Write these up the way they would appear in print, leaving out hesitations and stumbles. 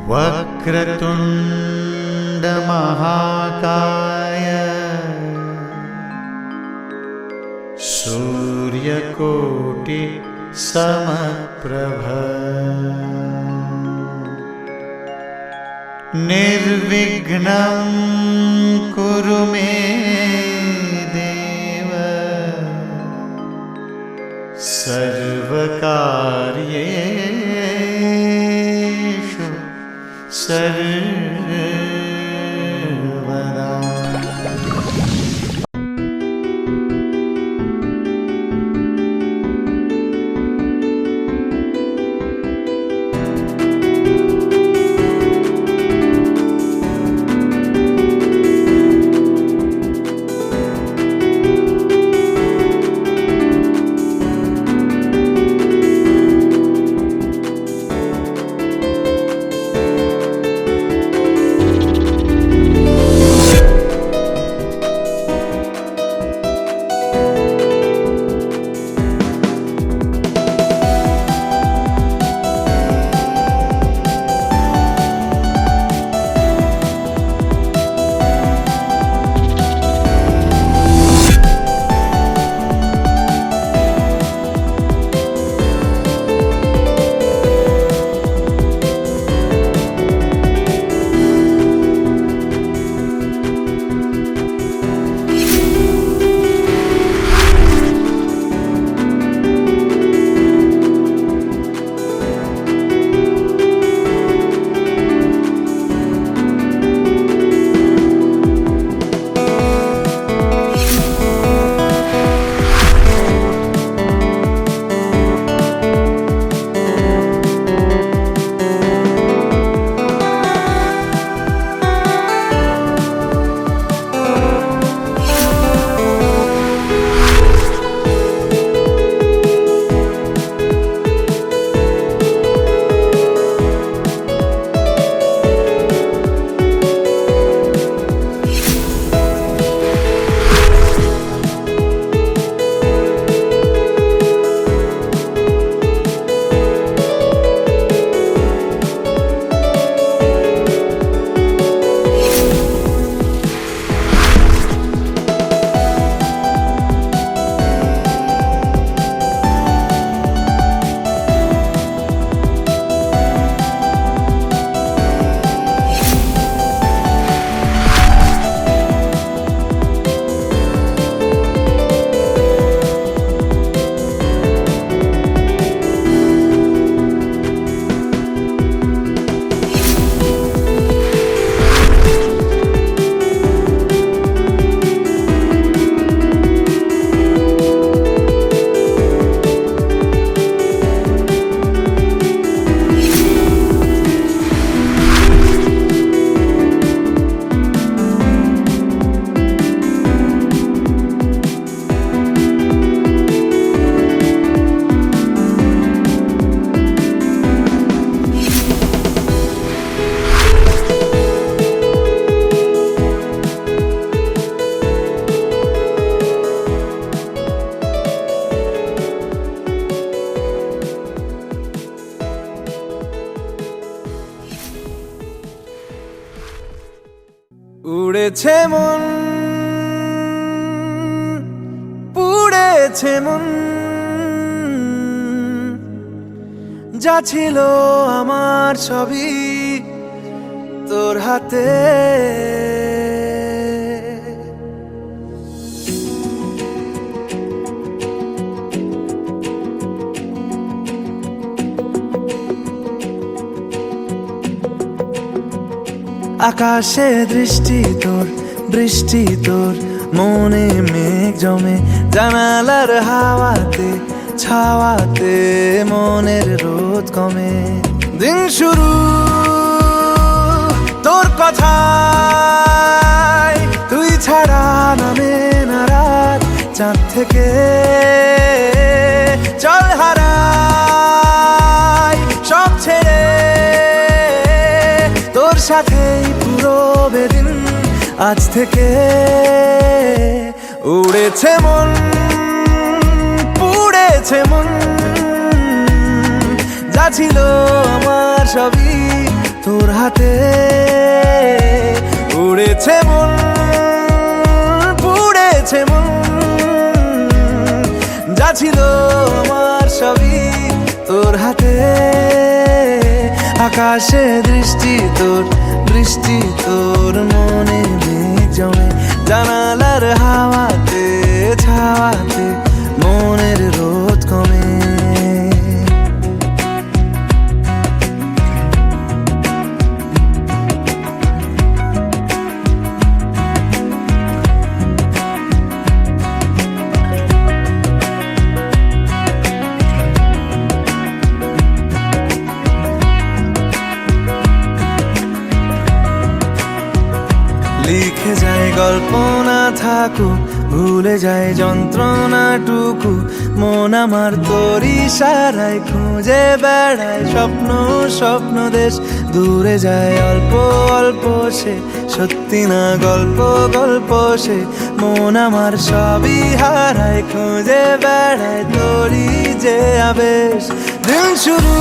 वक्रतुण्ड महाकाय सूर्यकोटि समप्रभ निर्विघ्नं कुरु मे देव सर्वकार्येषु सर्वदा। উড়েছে মন, পুড়েছে মন, যা ছিল আমার সবই তোর হাতে। আকাশে দৃষ্টি তোর, বৃষ্টি তোর, মনে মেঘ জমে, জানালার হাওয়াতে ছাওয়াতে মনের রোদ কমে। দিন শুরু তোর কথায়, তুই ছাড়া নামে না রাত, চাঁদ থেকে চল হারাই সব ছেড়ে, তোর সাথেই পুরো বেদিন আজ থেকে। উড়েছে মন, পুড়েছে মন, যা ছিল আমার সবই তোর হাতে উড়েছে মন, পুড়েছে মন, যা ছিল আমার সবই তোর হাতে। আকাশে দৃষ্টি তোর, বৃষ্টি তোর, মনে মেঘ জমে জানালার হাওয়াতে, ছাওয়াতে মনের রোদ কমে। লিখে যায় গল্প না থাকুক, ভুলে যায় যন্ত্রণাটুকু, মন আমার তোর ইশারায় খুঁজে বেড়ায় স্বপ্ন, স্বপ্ন দেশ। দূরে যায় অল্প অল্প সে, সত্যি না গল্প, গল্প সে। মন আমার সবই হারায়, খুঁজে বেড়ায় তোরই যে আবেশ। দিন শুরু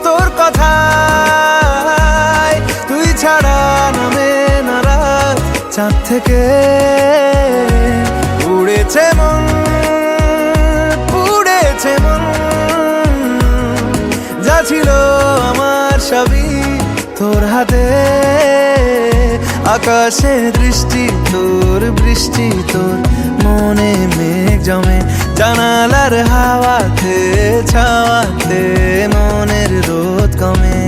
তোর কথায়, তুই ছাড়া নামে না রাত, চাঁদ থেকে উড়েছে মন, পুড়েছে মন, যা ছিল আমার সবই তোর হাতে। আকাশে দৃষ্টি তোর, বৃষ্টি তোর, মনে মেঘ জমে জানালার হাওয়াতে, ছাওয়াতে মনের রোদ কমে।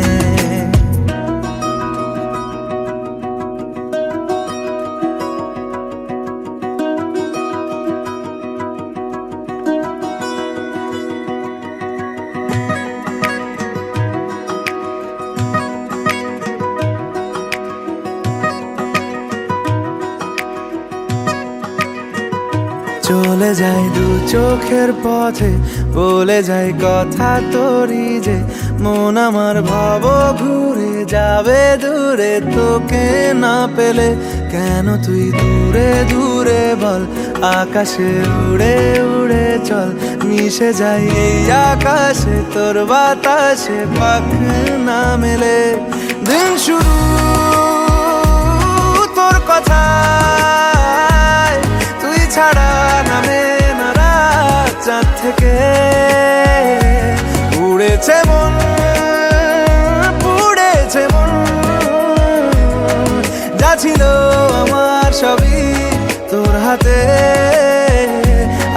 চলে যায় দু চোখের পথে, বলে যায় কথা তোরই যে। মন আমার ভাব ঘুরে যাবে দূরে, তোকে না পেলে কেন তুই দূরে দূরে বল। আকাশে উড়ে উড়ে চল, মিশে যাই এই আকাশে তোর বাতাসে, পাখ না মেলে। দিন শুরু তোর কথায়, তুই ছাড়া নামে না রাত, চাঁদ থেকে উড়েছে মন, পুড়েছে মন, যা ছিল আমার সবই তোর হাতে।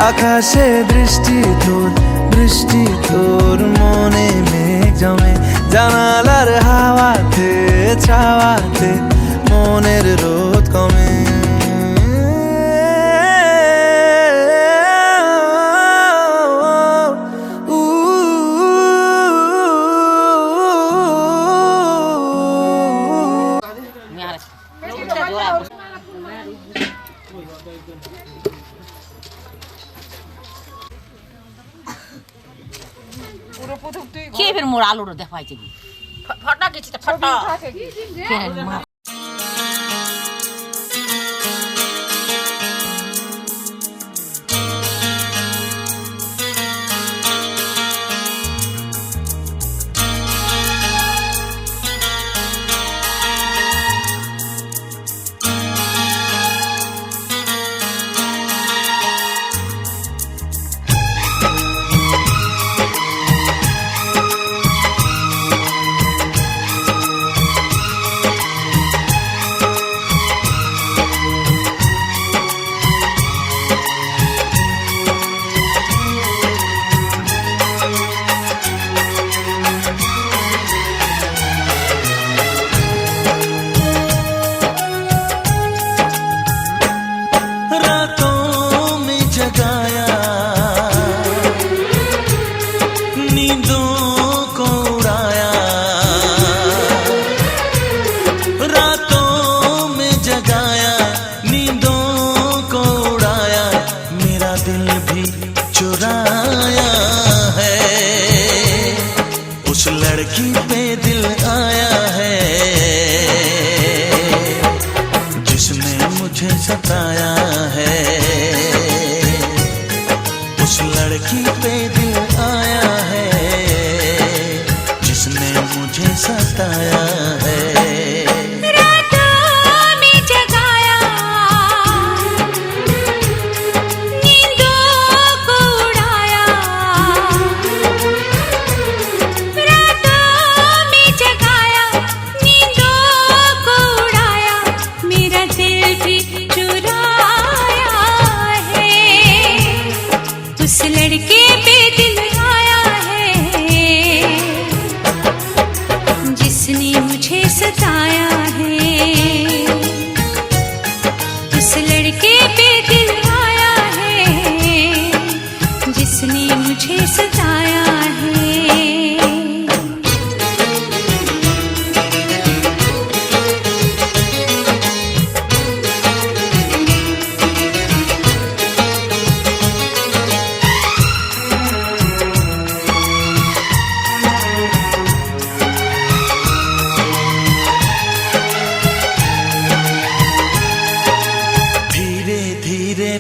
আকাশে দৃষ্টি তোর, বৃষ্টি তোর, মনে মেঘ জমে জানালার হাওয়াতে, ছাওয়াতে মনের রোদ কমে। কে ফের মোর আলুর দেখাইছে কি ফটা গেছে ফটা लड़की पे दिल आया है जिसने मुझे सताया है, उस लड़की पे दिल आया है जिसने मुझे मुझे सताया है।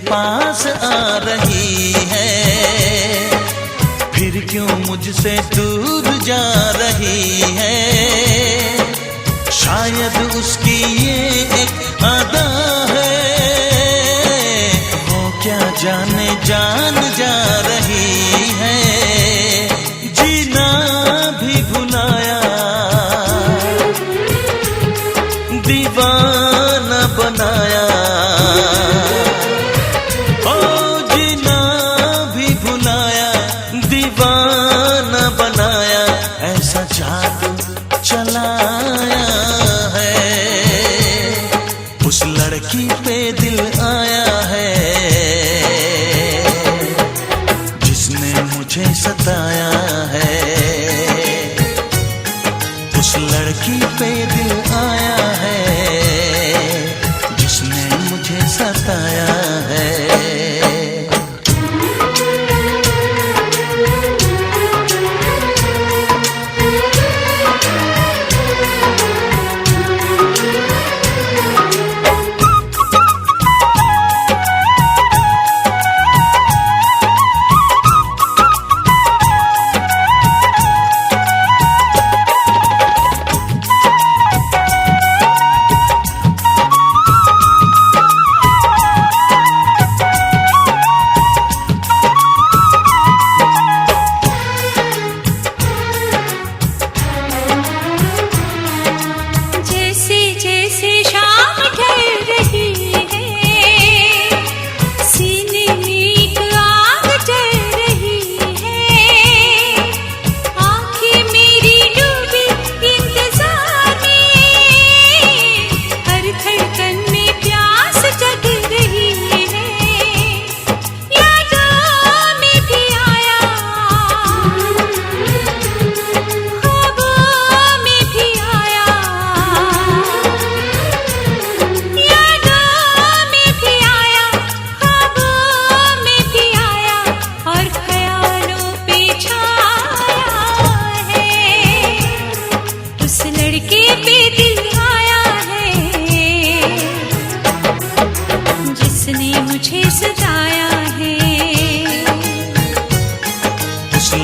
पास आ रही है, फिर क्यों मुझसे दूर जा रही है। शायद उसकी ये एक अदा है, वो क्या जाने जान जा रही है। जीना भी भुलाया, दीवाना बनाया। ऐसा जादू चलाया है, उस लड़की पे दिल आया है, जिसने मुझे सताया है। उस लड़की पे दिल आया है, जिसने मुझे सताया है।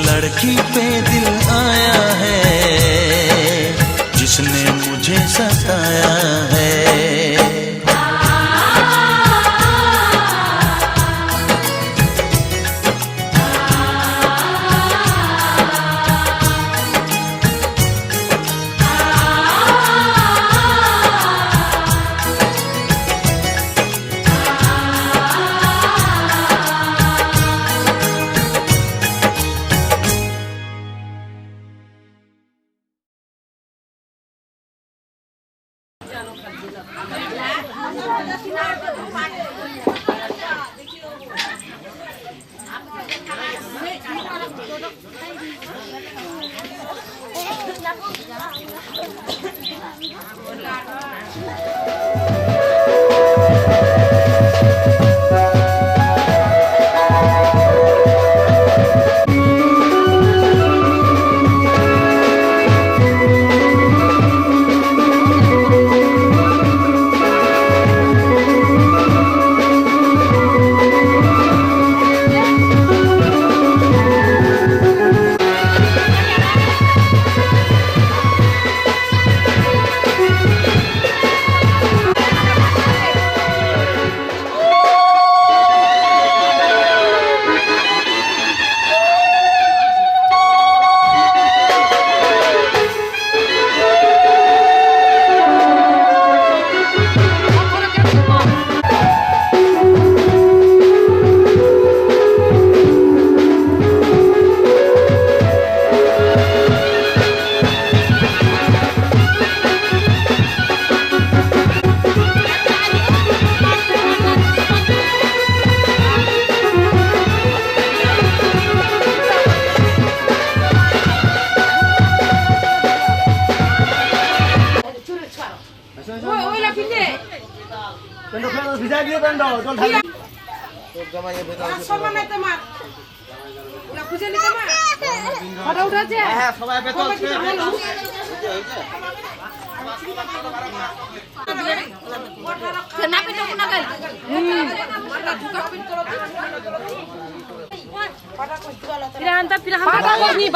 लड़की पे दिल आया है, जिसने मुझे सताया है।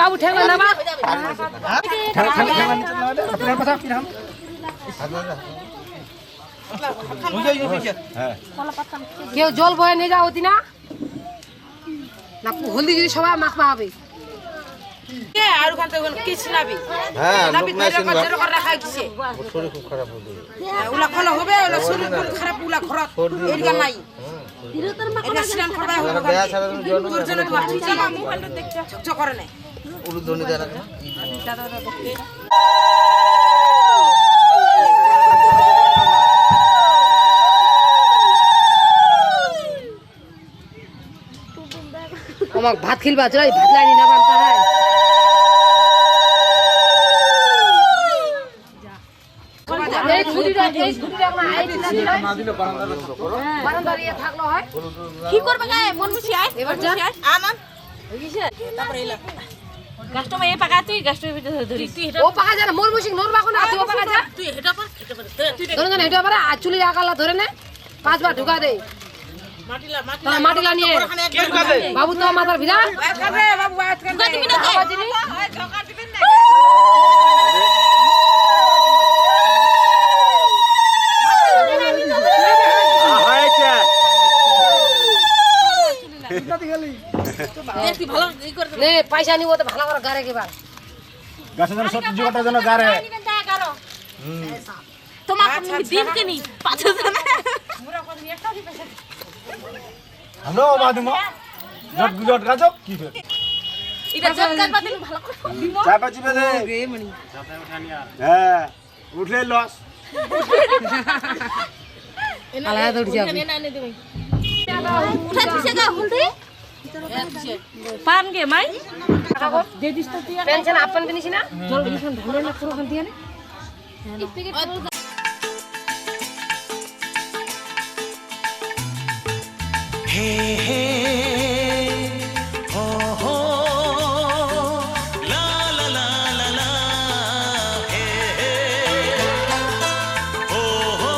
বাবু ঠেলা না কেউ জল বয়ে নিয়ে যাও না না হলদি যদি সবাই মাখা হবে আর ওখানে কিছু নাবি হ্যাঁ নাবি ধরে করে রাখা গেছে শরীর খুব খারাপ হয়ে যাবে উলা খলা হবে উলা শরীর খারাপ উলা খরাপ এরগা নাই এটা সিরান করবা হবে বেয়া ছাড়া তুমি জল তোর জন্য তো ঠিক আছে মোবাইলটা দেখতে চকচক করে না উলুধ্বনি দেয় না আমার ভাত খিলবা চল ভাত লাইনি না বানতে হয় এই ছুটিটা না বারান্দা দিয়ে থাকলো হয় কি করবে গায় মন মুছি আয় এবার যা আনন হইছে তারপরে এলা কাস্টমার এ পাকা তুই কাস্টমার ভিতর ধরি তুই ও পাকা যা মোর মুশিক নোর বাকো না তুই ও পাকা যা তুই হেটা পর তুই ধরে না হেটা পারে আর চুলি আকালা ধরে নে পাঁচবার ঢুকা দে মাটিলা মাটিলা নিয়ে বাবু তো মাথার ভিড়া কাটে বাবু আয়াত কাটে দিবি না ঝকা দিবেন না দেখি ভালো ই করে নে পয়সা নিব তো ভালো করে গারে কেবার গাছের জন্য সব জোগাটার জন্য গারে তোমার দিন কে নি 5000 হ্যালো বাদুমা জট জট গাজো কি ফের এটা জটকার বাদে ভালো করে দিব চা পাচি বেদে হ্যাঁ উঠলে লস আলাদা দৌড় যাবে না নে দেবই উঠা দিছে গা হলদি পান গে মাই দে দিস তো তুই পেনশন আপন দিনিস না জল দিছন ধরে না পুরো খান দিয়ে নে हे हे हो हो ला ला ला ला ला हे हे हो हो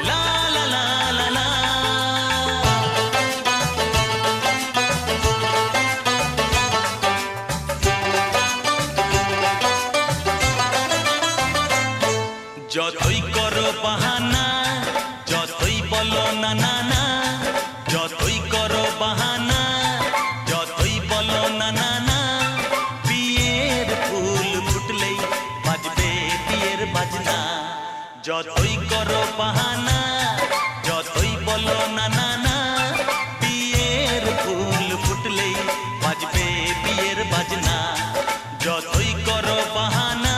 ला ला ला ला ला যতই করো বাহানা যতই বলো না না না যতই করো বাহানা যতই বলো না না না বিয়ের ফুল ফুটলেই বাজবে বিয়ের বাজনা যতই করো বাহানা যতই বলো না না না বিয়ের ফুল ফুটলেই বাজবে বিয়ের বাজনা যতই করো বাহানা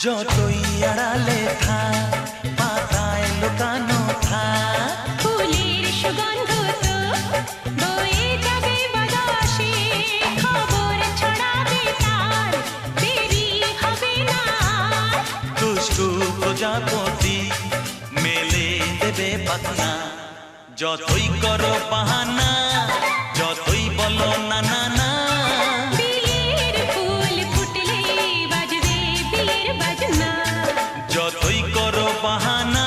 যতই আড়ালে থাক পাতায় লুকানো থাক ফুলের সুগন্ধ তো বয়ে যাবে বাতাসে খবর ছড়াবে তার দেরি হবে না দুষ্টু প্রজাপতি মেলে দেবে পাখনা যতই করো বাহানা যতই বলো না না না বিয়ের ফুল ফুটলে বাজবে বিয়ের বাজনা যতই করো বাহানা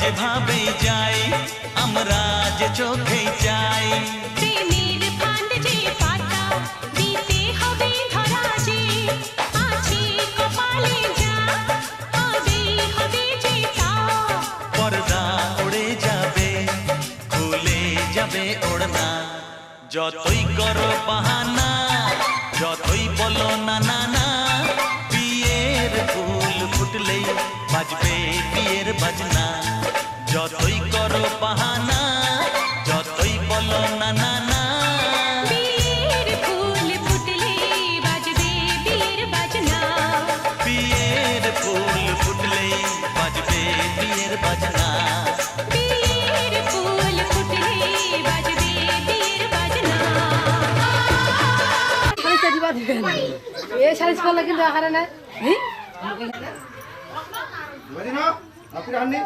যেভাবেই যাই আমরা যে চোখেই চাই প্রেমের ফান্ড যে পাতা দিতে হবে ধরা যে আছে কপালে যা হবেই হবে যে তা পর্দা উড়ে যাবে খুলে যাবে ওড়না যতই করো বাহানা যতই বলো না না না বিয়ের ফুল ফুটলেই বাজবে বিয়ের বাজনা যতই করো বাহানা যতই বলো না না না বিয়ের ফুল ফুটলে বাজবে বিয়ের বাজনা বিয়ের ফুল ফুটলেই বাজবে বিয়ের বাজনা বিয়ের ফুল ফুটলে বাজবে বিয়ের বাজনা শাড়িটা দিবা দিবেন এই শাড়ি করলে কিন্তু আহারে নাই আপনি রান্নি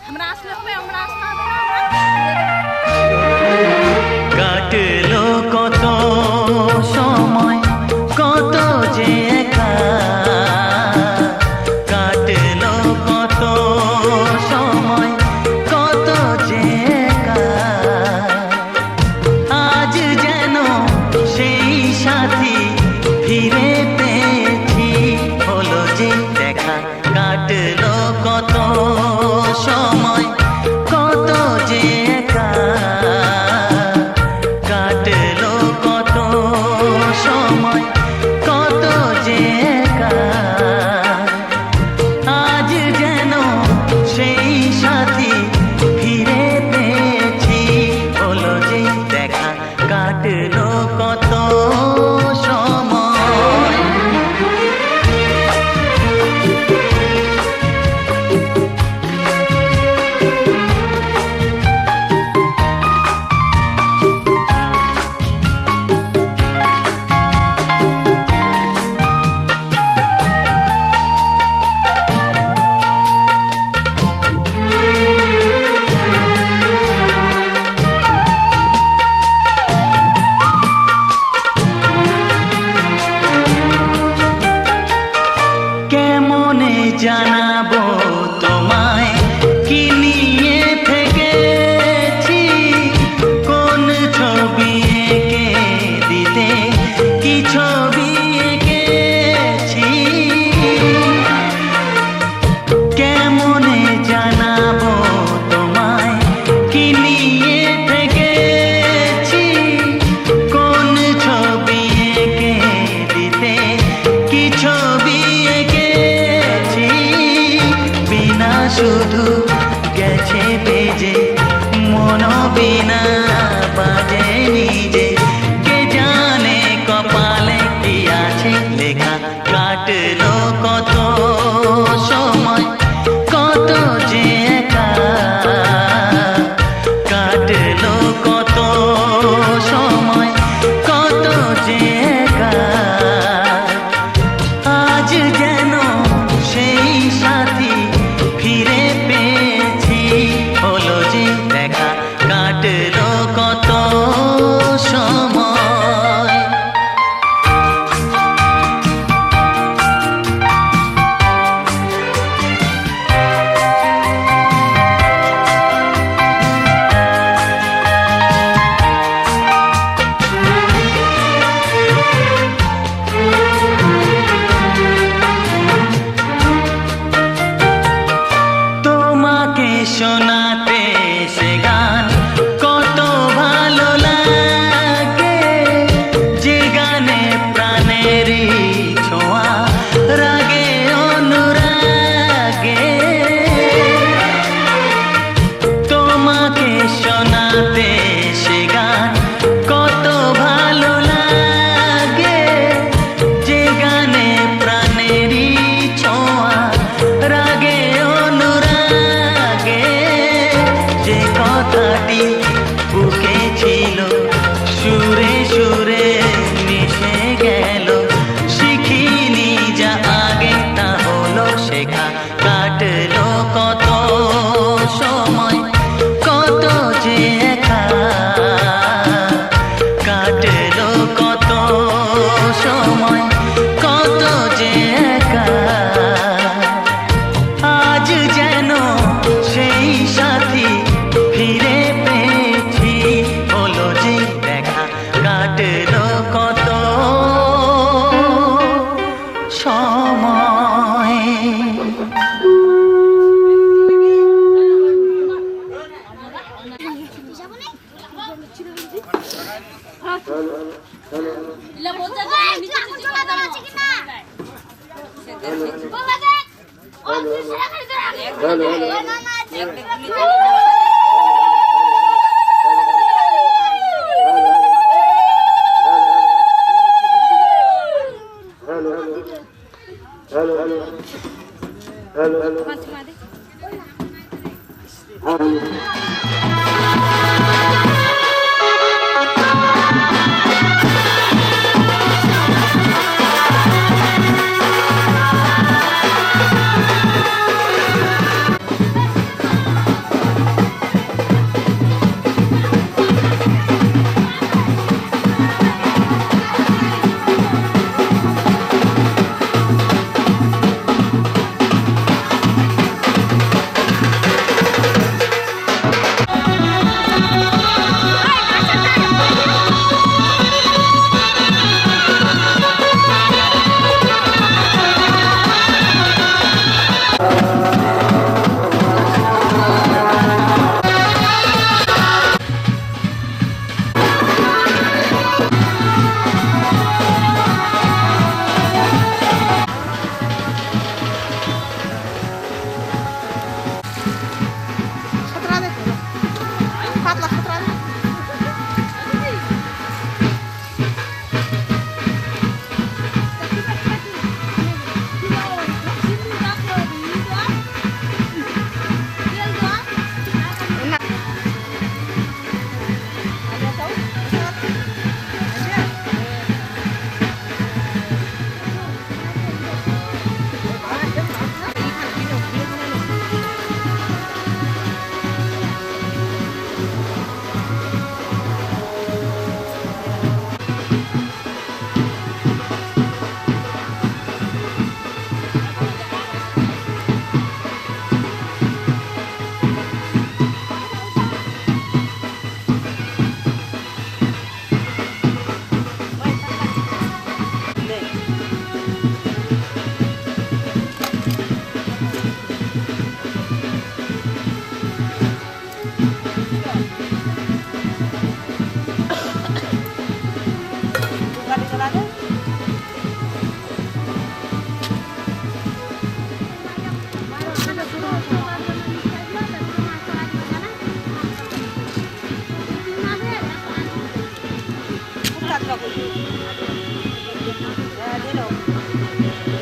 আমরা আসলে হবে আমরা আসলে কাটলো কত সময় কত যে একা কাটলো কত সময় কত যে একা আজ যেন সেই সাথী ফিরে পেয়েছি হলো যে দেখা কাটলো কত সময় কত যে একা কাটলো কত সময় কত যে একা আজ যেন সেই সাথী ফিরে পেয়েছি হলো যে দেখা কাটলো কত সময় কেমনে জানাবো তোমায় কি নিয়ে থেকেছি কোন ছবি এঁকে দিতে কি ছবি এঁকেছি কেমনে জানাবো তোমায় কি নিয়ে থেকেছি কোন ছবি এঁকে দিতে কি ছবি এঁকেছি বিনা শুধু গেছে বেজে মন বিনা বাজে নিজে কে জানে কপালে কি আছে লেখা কাটলো কত সময় কত যে একা কাটলো কত সময় কত যে একা আজ যেন সেই সাথী ফিরে পেয়েছি হলো যে দেখা কাটলো কত সময়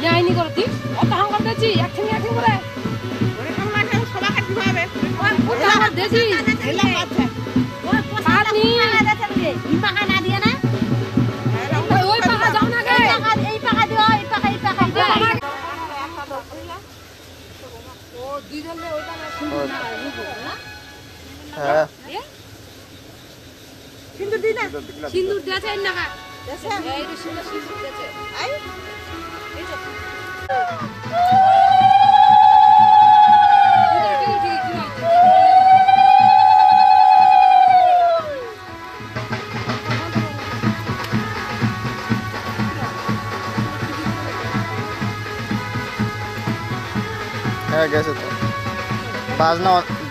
ন্যায়নি করতি অত হাঙ্গার দেছি একদিন করে ওটা আমার দেছি পানি ওই পাকা যাও না গে এই পাকা দিও এই পাকা ও দুইজন ওইটা না সুন্দর না হ্যাঁ সিন্দুর দি না সিন্দুর দেছে না দেছে এই রে সিন্দুর দেছে আই এই যে হ্যাঁ গেছে তো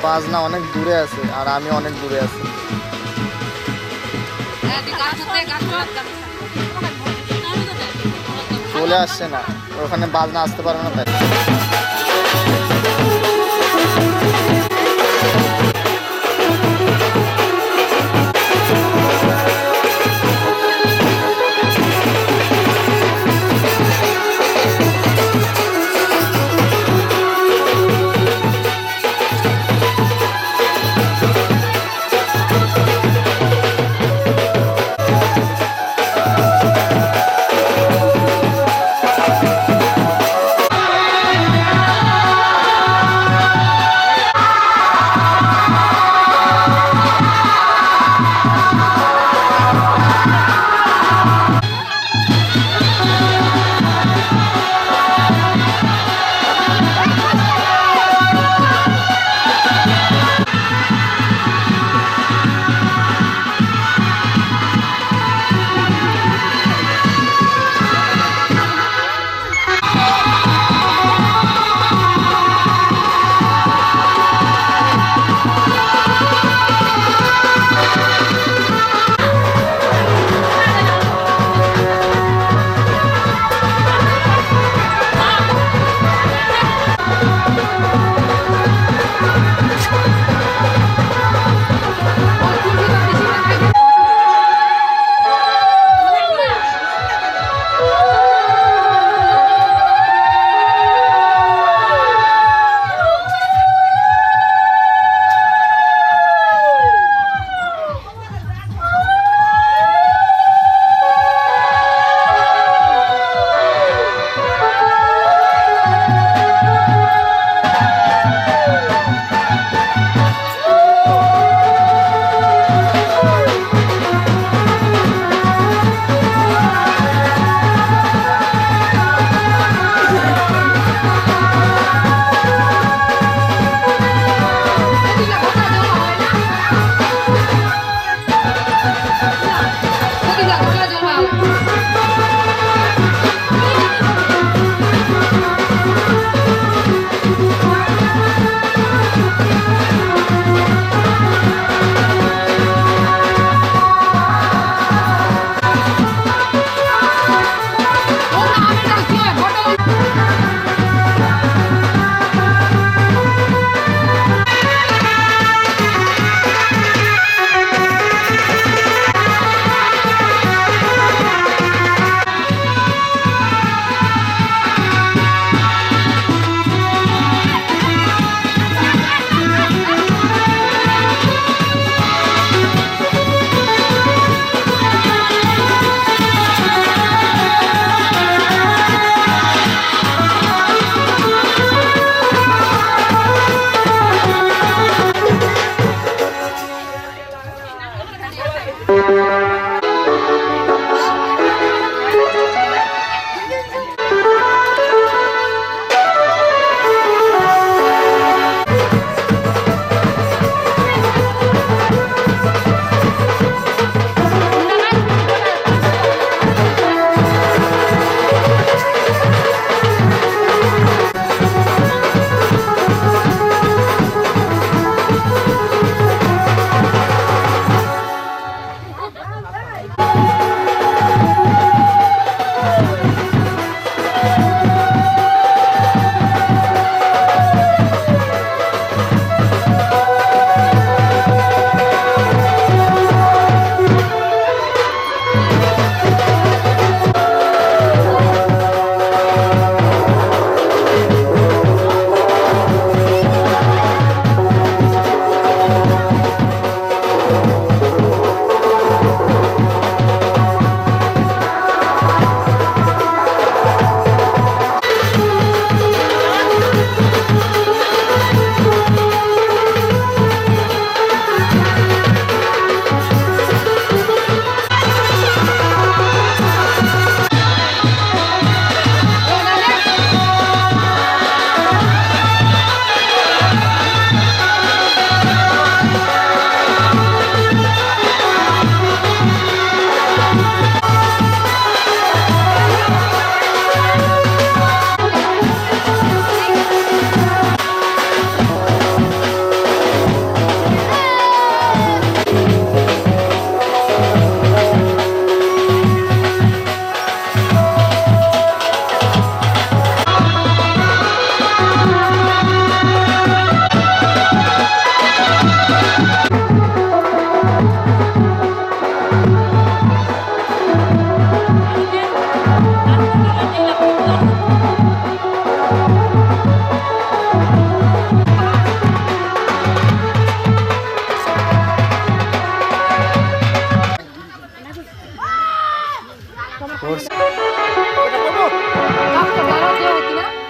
বাজনা অনেক দূরে আছে আর আমি অনেক দূরে আছি চলে আসছে না ওখানে বাজনা আসতে পারবে না তাই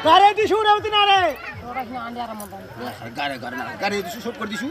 গাড়ি দিছু রেবতি না রে গাড়ি দিছু সব করে দিছু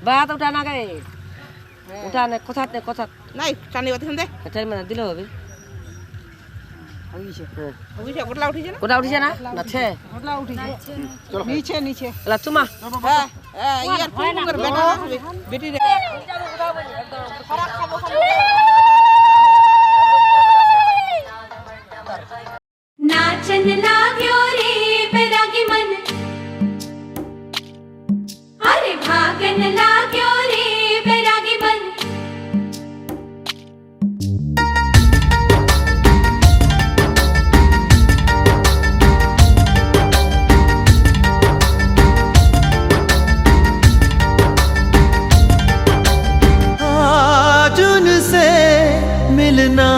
বাত উঠানা গে উঠানে কথা নাই টানি বাতি দে এটাই মানে দিলে হবে উঠিছে গোটলা উঠিছে না ওটা উঠিছে না নাছে গোটলা উঠিছে নিচে নিচে এলা চুমা হ্যাঁ ইয়ার ফোন করে বেটা আসবে বেটি রে नाचन लाग्यो रे बैरागी मन अरे भागन लाग्यो रे बैरागी मन आज उनसे मिलना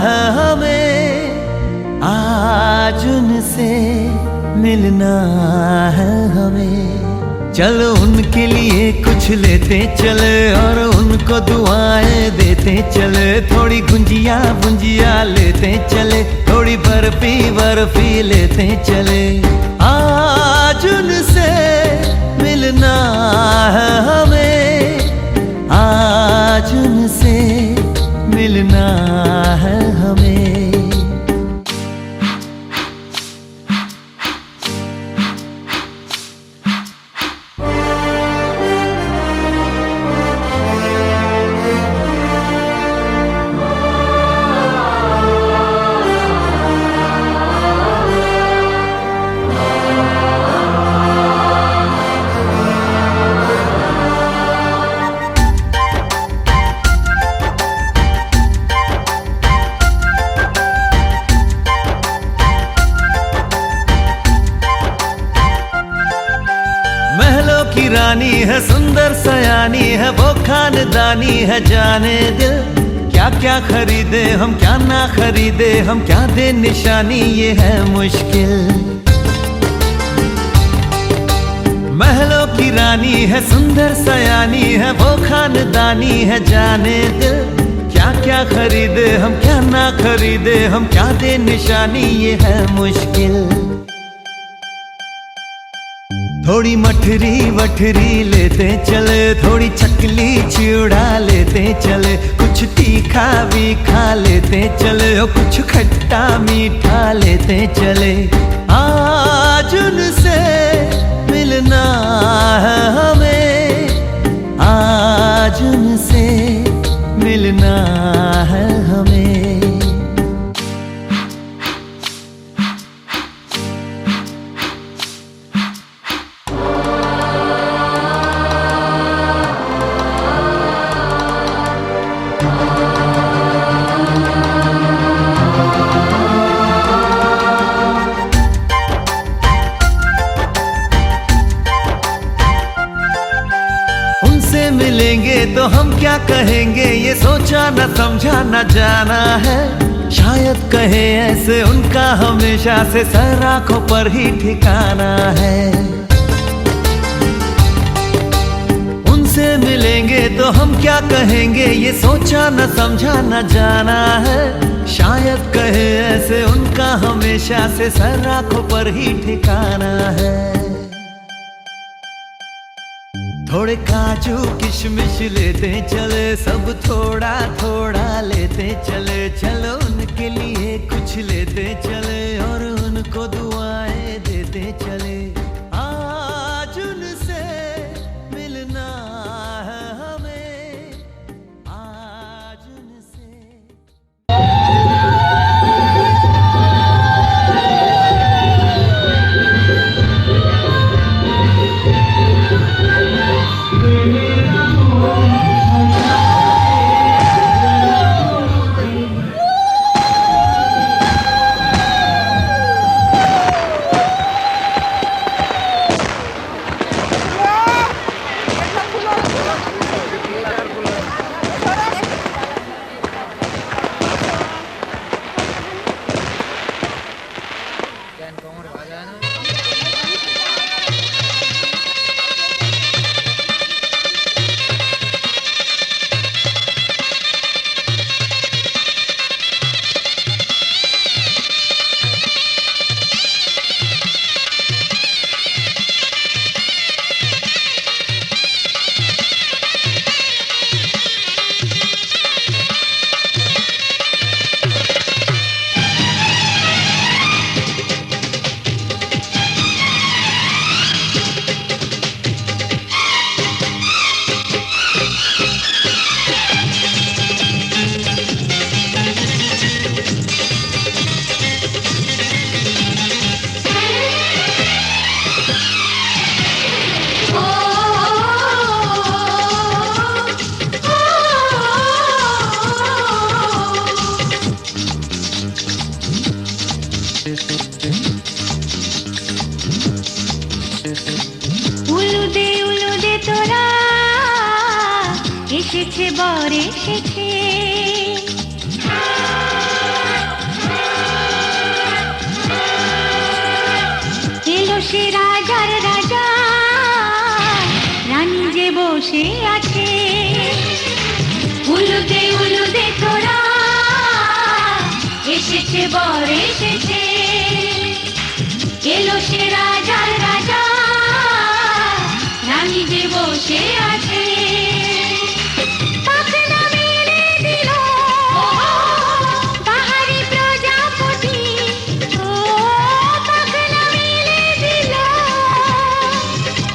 है हमें आज उनसे मिलना है हमें चलो उनके लिए कुछ लेते चले और उनको दुआएं देते चले थोड़ी गुंजिया गुंजिया लेते चले थोड़ी बर्फी बर्फी लेते चले आज उनसे मिलना है हमें आज उनसे मिलना है हमें महलों की रानी है सुंदर सयानी है वो खानदानी है जाने दिल क्या क्या खरीदे हम क्या ना खरीदे हम क्या दे निशानी ये है मुश्किल महलों की रानी है सुंदर सयानी है वो खानदानी है जाने दिल क्या क्या खरीदे हम क्या ना खरीदे हम क्या दे निशानी ये है मुश्किल थोड़ी मठरी वठरी लेते चले थोड़ी चकली चिड़ा लेते चले कुछ तीखा भी खा लेते चले और कुछ खट्टा मीठा लेते चले आज उनसे मिलना है हमें आज उनसे मिलना है हमें उनसे मिलेंगे तो हम क्या कहेंगे ये सोचा न समझा न जाना है शायद कहे ऐसे उनका हमेशा से सर आंखों पर ही ठिकाना है उनसे मिलेंगे तो हम क्या कहेंगे, ये सोचा न समझा न जाना है। शायद कहे ऐसे उनका हमेशा से सर आंखों पर ही ठिकाना है। थोड़े काजू किशमिश लेते चले, सब थोड़ा थोड़ा लेते चले। चलो उनके लिए कुछ लेते चले और उनको दुआएं देते चले। आज उनसे मिलना है हमें, आज उनसे। উলুদে তোরা এসেছে বর এসেছে। এলো সে রাজার রাজা, রানী যে বসে আছে। উলুদে তোরা এসেছে বর এসেছে। এলো সে রাজার রাজা, রানী যে বসে আছে। পাখনা মেলে দিল বাহারি প্রজাপতি, ও পাখনা মেলে দিল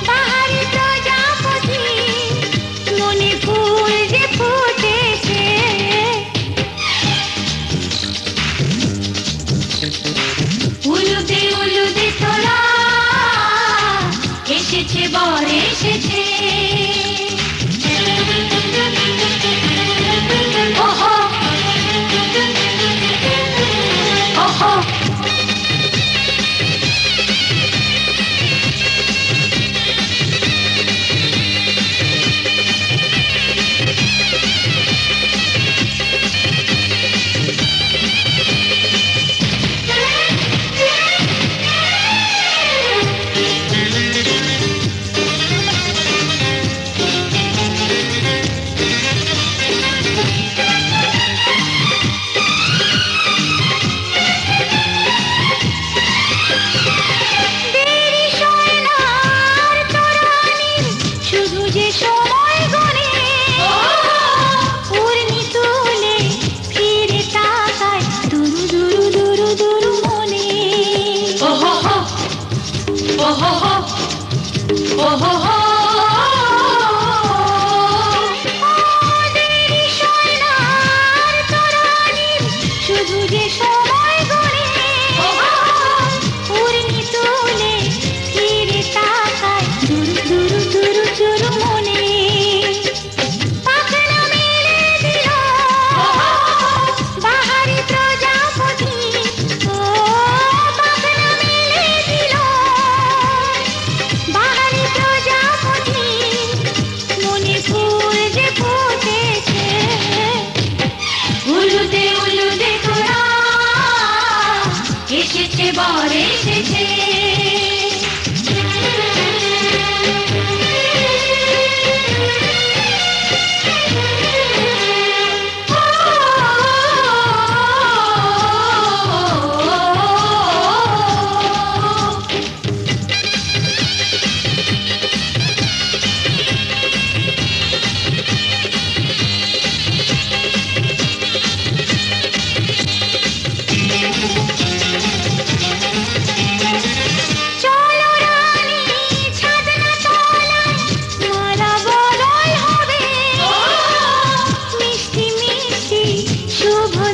বাহারি প্রজাপতি। মনে ফুল যে ফুটেছে, উলুদে তোরা এসেছে বর এসেছে। ওহো ওহো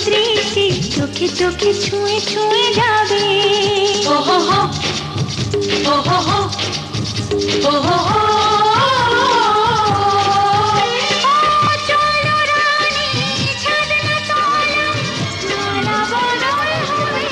দৃষ্টি চোখে চোখে ছুঁয়ে ছুঁয়ে যাবে। ওহো হো ওহো হো ওহো হো। চলো রানী ছাদনা তলা নানা বদল হবে।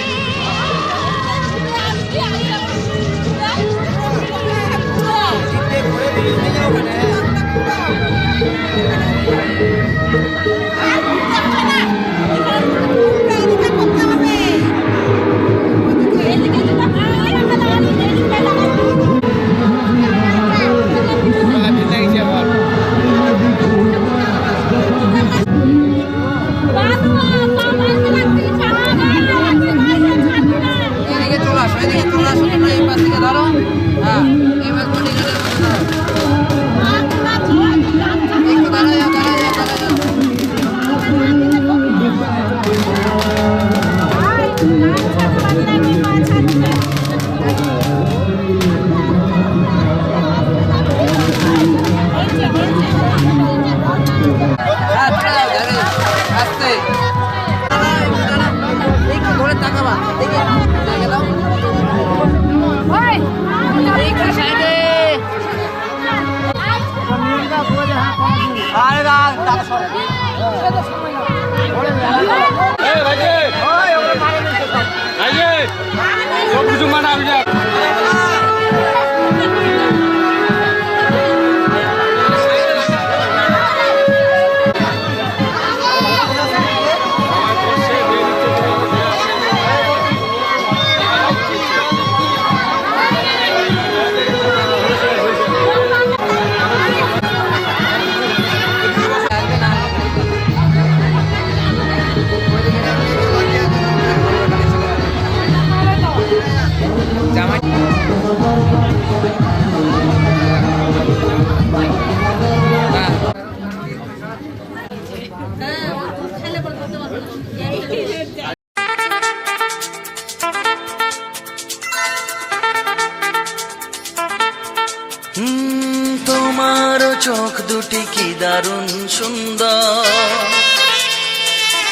তোমার চোখ দুটি কি দারুণ সুন্দর,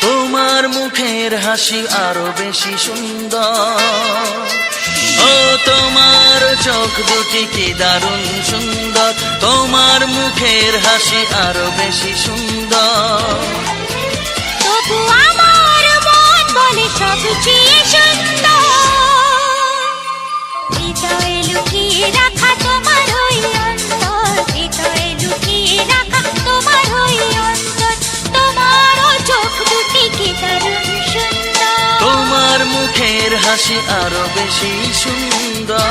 তোমার মুখের হাসি আরো বেশি সুন্দর। ও তোমার চোখ দুটি কি দারুণ সুন্দর, তোমার মুখের হাসি আরো বেশি সুন্দর। তবু আমার মন বলে সবচেয়ে সুন্দর। হৃদয়ে লুকিয়ে রাখা তোমার ওই অন্তর, হৃদয়ে লুকিয়ে রাখা তোমার ওই অন্তর। তোমারও চোখ দুটি কি দারুণ সুন্দর, তোমার মুখের হাসি আরো বেশি সুন্দর।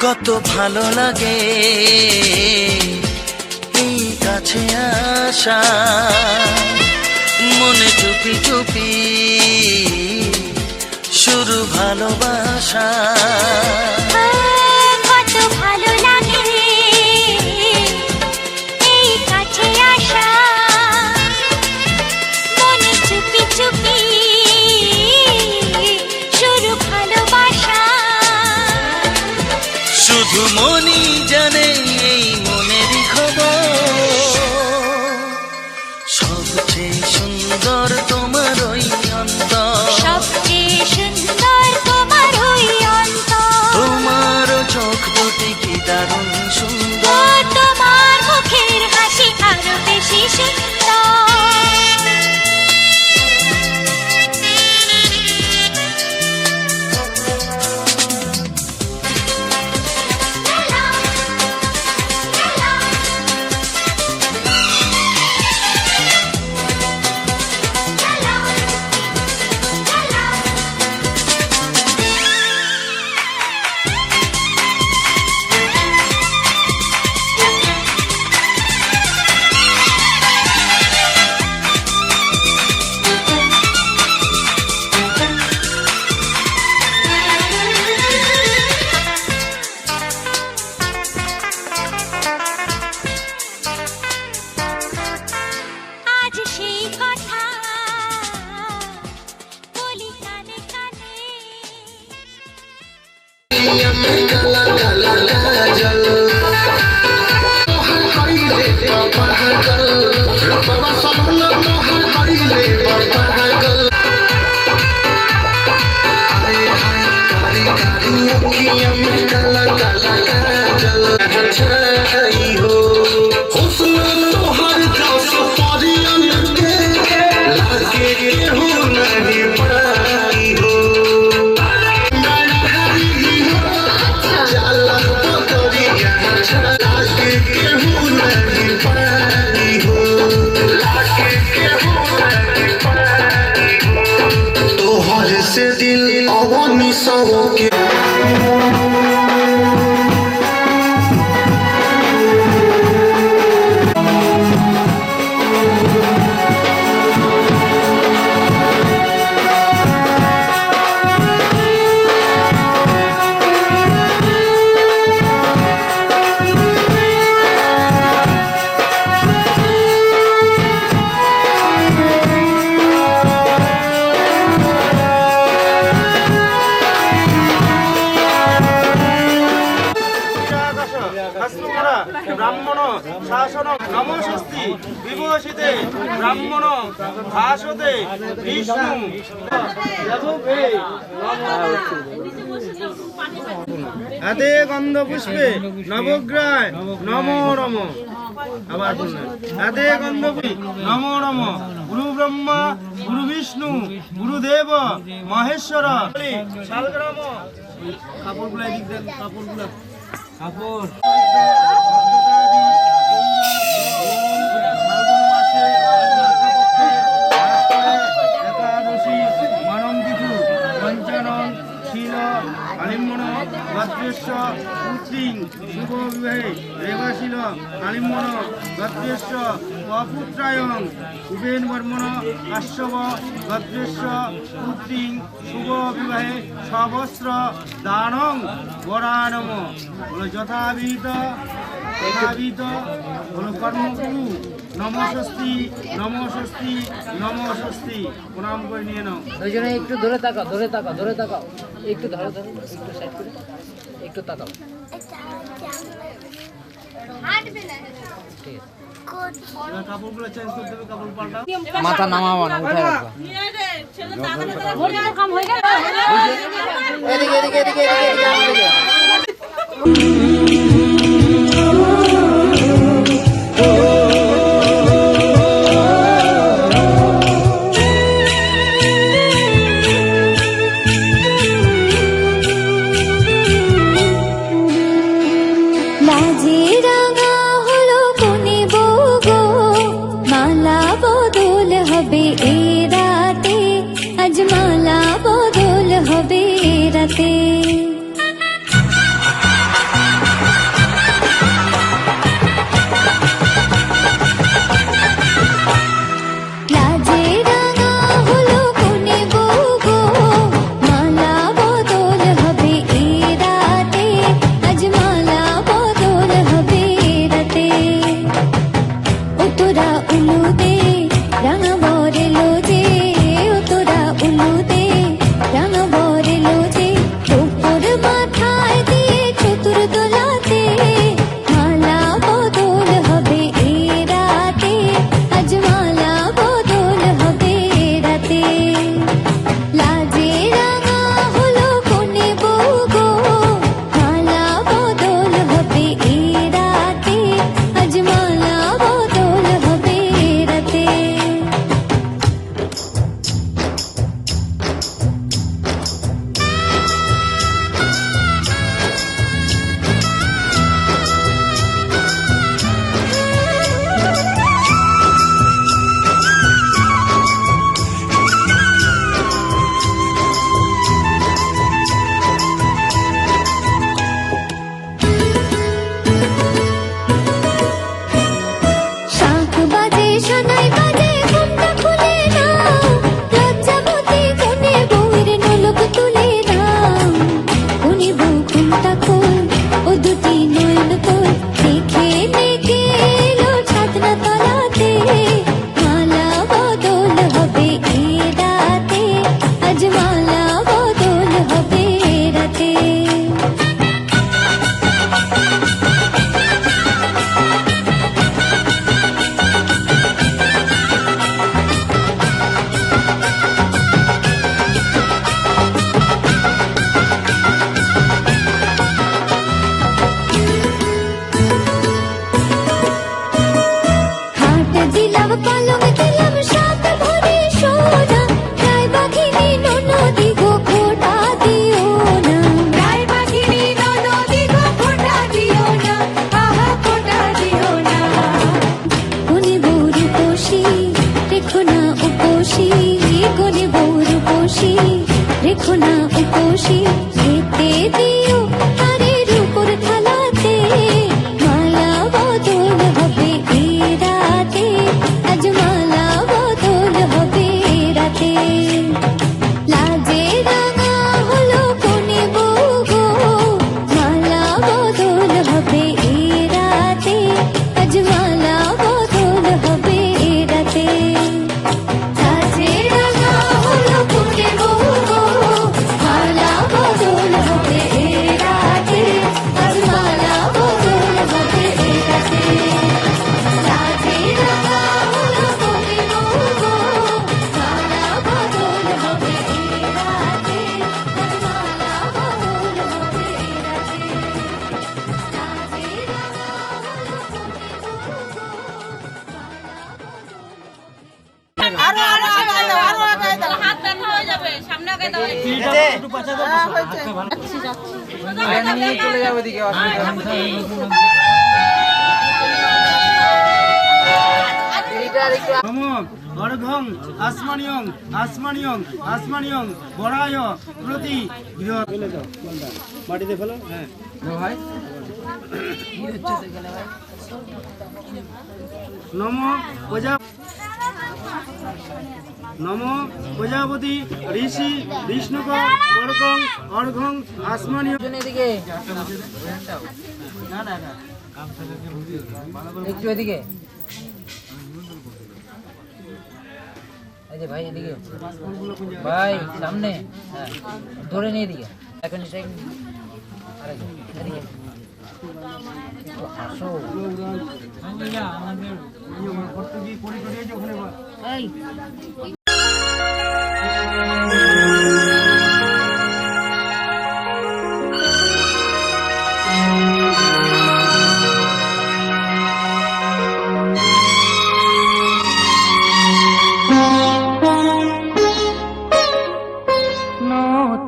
কত ভালো লাগে এই কাছে আসা, মনে চুপি চুপি শুরু ভালোবাসা। কত ভালো লাগে এই কাছে আসা, মনে চুপি চুপি শুরু ভালোবাসা। শুধু মনই জানে এই মনেরই খবর, সবচেয়ে সুন্দর তোমার ওই অন্তর, সবচেয়ে সুন্দর তোমার ওই অন্তর। से दिल अवनी सबके ব্রাহ্মণ শাসন নমস্তি বিভূষিতে ব্রাহ্মণ ভাসতে বিষ্ণু হাতে গন্ধ পুষ্পে নবগ্রায় নমো নম। আবার বললেন হাতে গন্ধ নমো নম। গুরু ব্রহ্মা গুরু বিষ্ণু গুরুদেব মহেশ্বর। শালগ্রাম কাপড়গুলা দিক দেন, কাপড়গুলা কাপড় একাদশী মানন তিথু পঞ্চানন ছিল আলিম্বন ভদ্রেশ্ব পুত্রিং শুভ বিবাহে রেবাশীল আলিম্বন ভদ্রেশ্ব অপুত্রায়ং উবেন বর্মণ কাশ্যপ ভদ্রেশ্ব পুত্রিং শুভ বিবাহে সবস্ত্র দানং বরানম। বলো যথাবিহিত যথাবিহিত বলো কর্মগুরু নমস্তি নমস্তি নমস্তি। প্রণাম করে নিয়ে নাও। দুজনে একটু ধরে তাকাও, ধরে তাকাও, ধরে তাকাও, একটু ধরো, ধরো, একটু সাইড করে একটু তাকাও। ঠিক আছে, কাপড়গুলো চেঞ্জ করতে হবে, কাপড় পাল্টাও। মাথা নামাবো না, উঠে রাখবা। কাম হয়ে গেল। এদিকে এদিকে এদিকে এদিকে এদিকে আমাদেরকে। লাজে রাঙা হলো কোনে বউ গো, মালা বদল হবে এ রাতে, আজ মালা বদল হবে এ রাতে। লাজে রাঙা হলো কোনে বউ গো, মালা বদল হবে এ রাতে, আজ মালা বদল হবে এ রাতে। ও তোরা উলুদে রাঙা বরেলো যে, ও তোরা উলুদে রাঙা বরেলো যে, টোপর খুশি রেখো না উপসী খেতে দিও তারের উপর থালাতে মালা বদল হবে এ রাতে আজ মালা বদল হবে এ রাতে লাজে রাঙা হলো কোনে বউ গো মালা বদল হবে এ রাতে আজ মালা বদল হবে এ রাতে লাজে রাঙা হলো কোনে বউ গো মালা বদল হবে এ রাতে আজ মালা বদল হবে এ রাতে লাজে রাঙা হলো কোনে বউ গো মালা বদল হবে এ রাতে আজ মালা বদল হবে এ রাতে লাজে রাঙা হলো হাত ব্যথা হয়ে যাবে সামনে আগে দাও নিয়ে চলে যাবে দিকে অসুবিধা নেই। অর্ঘং আসমানিয়ং আসমানিয়ং আসমানিয়ং বড়ায় প্রতি বৃহৎ ফেলে দাও বলটা মাটিতে ফেলো হ্যাঁ ভাই কি হচ্ছে সেখানে ভাই? নম প্রজাপতি ঋষি বিষ্ণুক অর্ঘং অর্ঘং আসমানিয়ং এদিকে একটু এদিকে এই যে ভাই এদিকে ভাই সামনে হ্যাঁ ধরে নিয়ে এদিকে এখন এদিকে একটু হাসো এই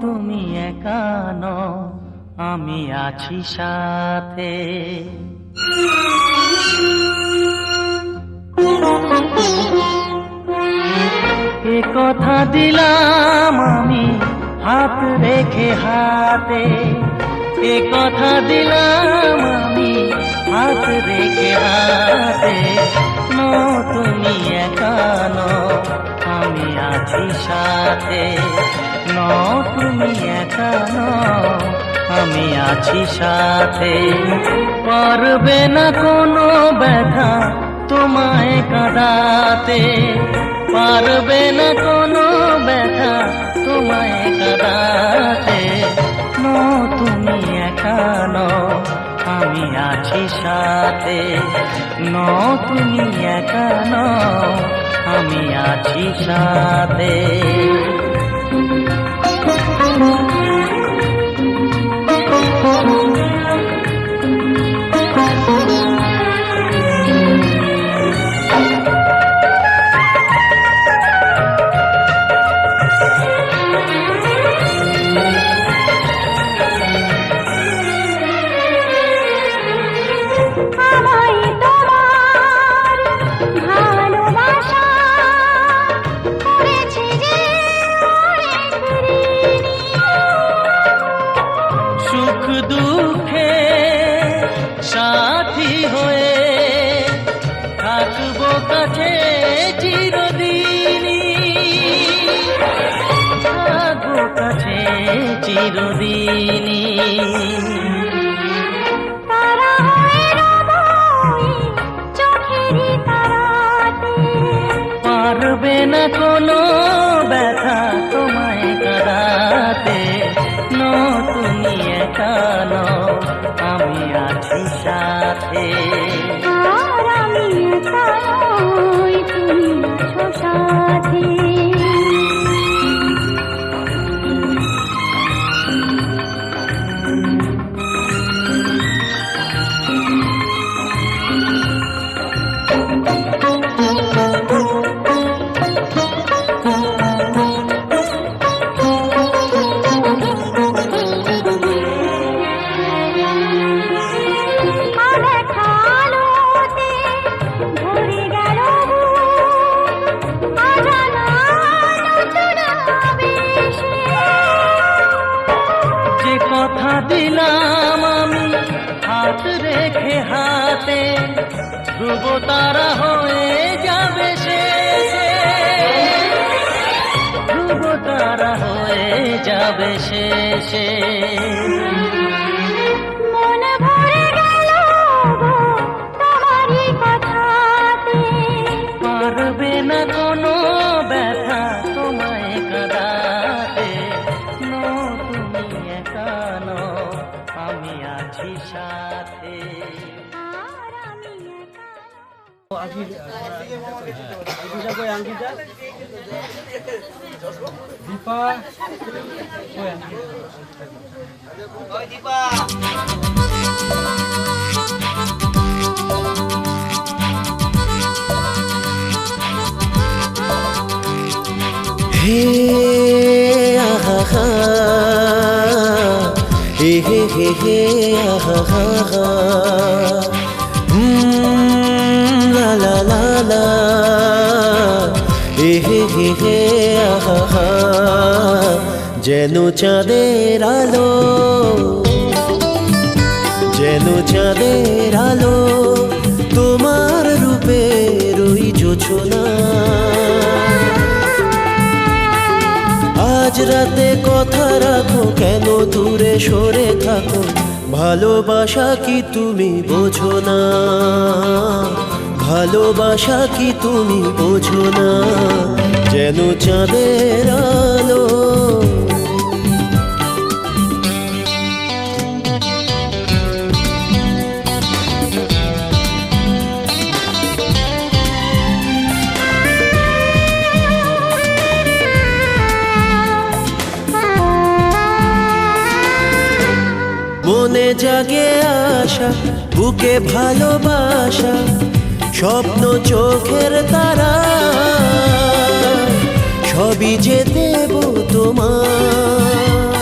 তুমি একা নও আমি আছি সাথে এ কথা দিলাম আমি হাত রেখে হাতে এ কথা দিলাম আমি হাত রেখে হাতে তুমি একা নও আমি আছি সাথে তুমি একা নও আমি আছি সাথে পারবে না কোনো ব্যথা তোমায় কাঁদাতে পারবে না কোনো ব্যথা তোমায় কাঁদাতে তুমি একা নও আমি আছি সাথে তুমি একা নও আমি আছি সাথে চিরদিনী পারবে না কোনো ব্যথা তোমায় কাঁদাতে তুমি একা নও আমি আছি সাথে আমি একা নই তুমি আছো সাথে কথা দিলাম আমি হাত রেখে হাতে, ধ্রুব তারা হয়ে যাবে শেষে, ধ্রুব তারা হয়ে যাবে শেষে। মন ভরে গেল গো তোমারই কথাতে, পারবে না কোনো ব্যথা তোমায় কাঁদাতে, নো তুমি একা নও, আমি আছি সাথে। আর আমি একা হে আহা হা, হে হে হে হে আহা হা হা, লা লা লা লা, হে হে হে হে আহা হা। যেন চাঁদের আলো, যেন চাঁদের আলো, তোমার রূপের ওই জোছনা। আজ রাতে কথা রাখো, কেন দূরে সরে থাকো, ভালোবাসা কি তুমি বোঝো না, ভালোবাসা কি তুমি বোঝো না। যেন চাঁদের আলো, মনে জাগে আশা, বুকে ভালোবাসা, স্বপ্ন চোখের তারা, সবই যে দেব তোমার।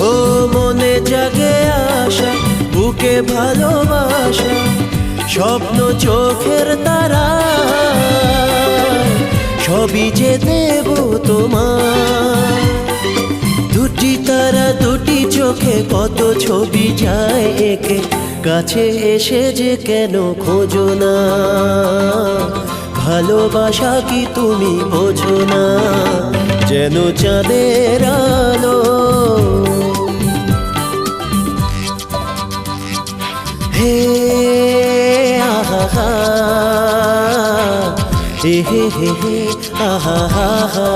ও মনে জাগে আশা, বুকে ভালোবাসা, স্বপ্ন চোখের তারা, সবই যে দেব তোমার। দুটি তারা দুটি চোখে কত ছবি যায় এঁকে, কাছে এসে যে কেন খোঁজো না, ভালোবাসা কি তুমি বোঝো না। যেন চাঁদের আলো, হে আহা হা, হে হে হে হে আহা হা হা।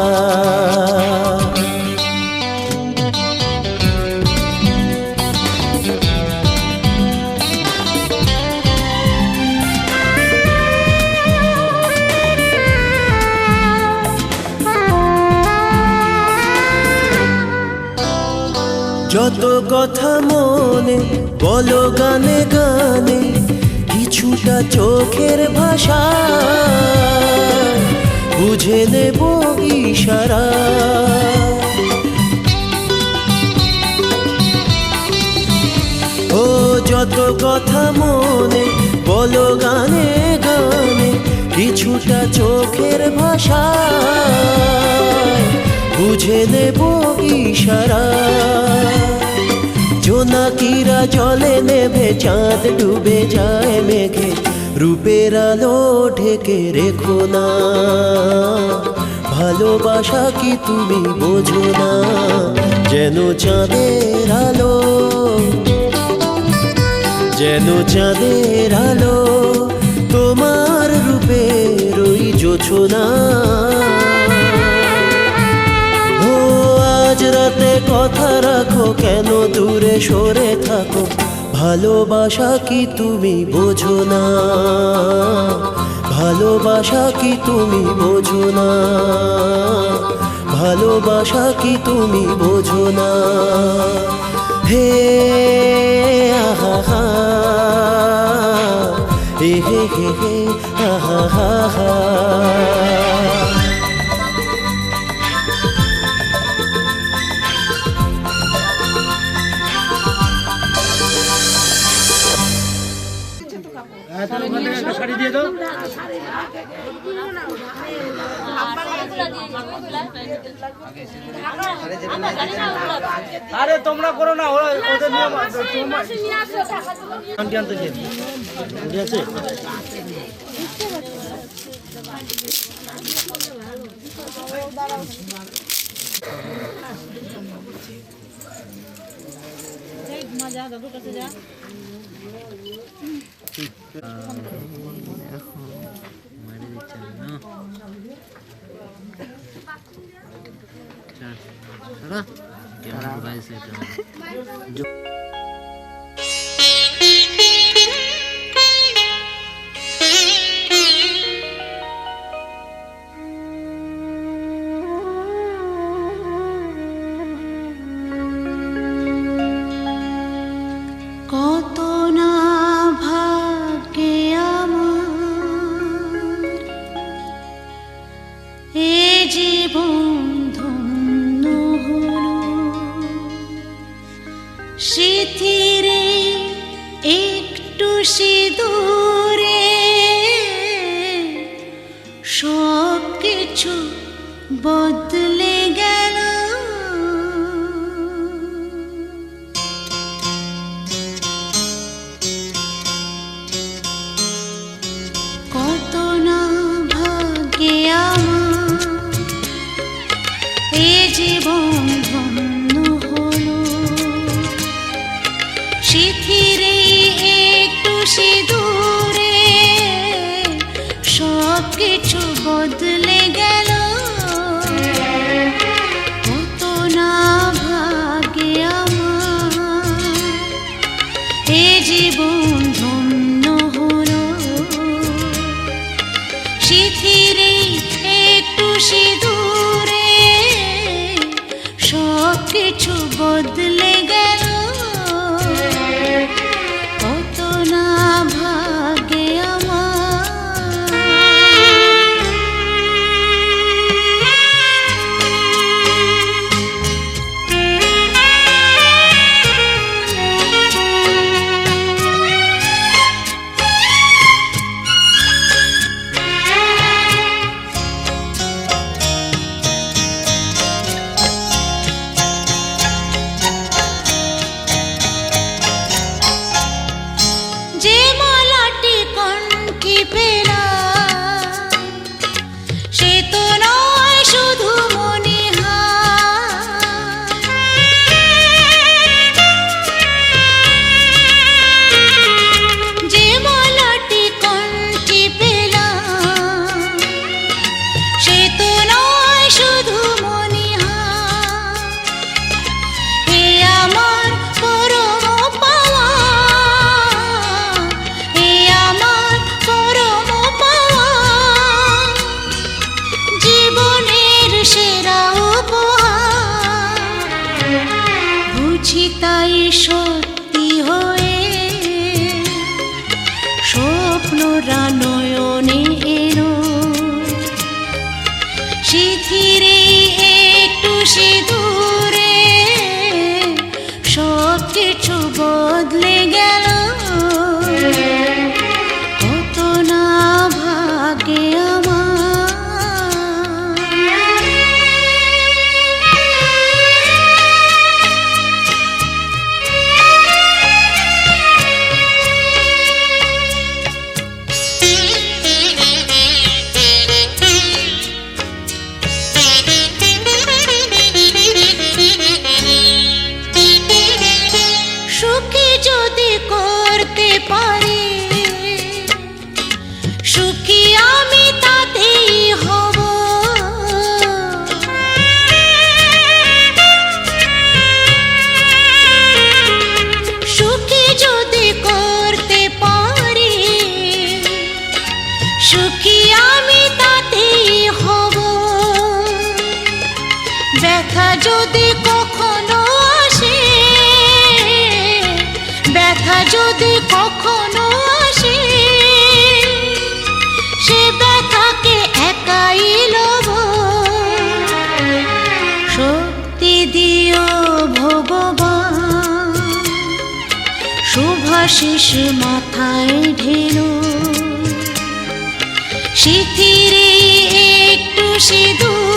যত কথা মনে বলো গানে গানে, কিছুটা চোখের ভাষা বুঝে নেব ইশারা। ও যত কথা মনে বলো গানে গানে, কিছুটা চোখের ভাষা বুঝে নেব ইশারা। জোনাকিরা জলে নেভে, চাঁদ ডুবে যায় মেঘে, রূপের আলো ঢেকে রেখো না, ভালোবাসা কি তুমি বোঝো না। যেন চাঁদের আলো, যেন চাঁদের আলো, তোমার রূপের ওই জোছনা। ও আজ রাতে কথা রাখো, কেন দূরে সরে থাকো, ভালোবাসা কি তুমি বোঝো না, ভালোবাসা কি তুমি বোঝো না, ভালোবাসা কি তুমি বোঝো না। হে আহা হা, হে হে হে হে আহা হা হা। শাড়ি দিয়ে দাও। ওগুলা দিয়ে দিই, ওগুলা। আমরা জানি না ওগুলা। আরে তোমরা করো না, ওদের নিয়ম আছে। মাসে নিয়ে আসো, টাকা দেবো নিয়ে। আন্টি আনতে গিয়ে ঠিক আছে। কত না ভাগ্যে আমার এ জীবন ধন্য হলো, স্মৃতিরে একটু সিঁদুরে সব কিছু বদলে গেল। কত না ভাগ্যে আমার এ জীবন ধন্য হলো, স্মৃতিরে একটু সিঁদুরে সব কিছু বদলে গেল। কত না ভাগ্যে আমার এ জীবন ধন্য হলো, স্মৃতিরে একটু সিঁদুরে সব কিছু বদলে গেল। কত না ভাগ্যে যে মালাটি কণ্ঠে পেলাম সে তো নয় শুধু মনে হয়, যে মালাটি কণ্ঠে পেলাম সে তো নয় শুধু মনে হয়। এ আমার পরম পাওয়া, এ আমার পরম পাওয়া, জীবনের সেরা উপহার। বুঝি তাই সত্যি হয়ে স্বপ্নরা নয়নে এলো, স্মৃতিরে একটু সিঁদুরে সব কিছু বদলে গেল। কত না ভাগ্যে আমার সুখী যদি করতে পারি, সুখী আমি তাতেই হব। সুখী যদি করতে পারি, সুখী আমি তাতেই হব। ব্যথা যদি কখনো আসে, ব্যথা যদি কখনো আসে, সে ব্যথাকে একাই লব। শক্তি দিও ভগবান, শুভাশিস মাথায় ঢেলো, স্মৃতিরে একটু সিঁদুর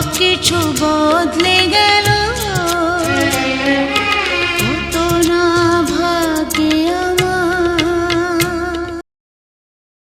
সব কিছু বদলে গেল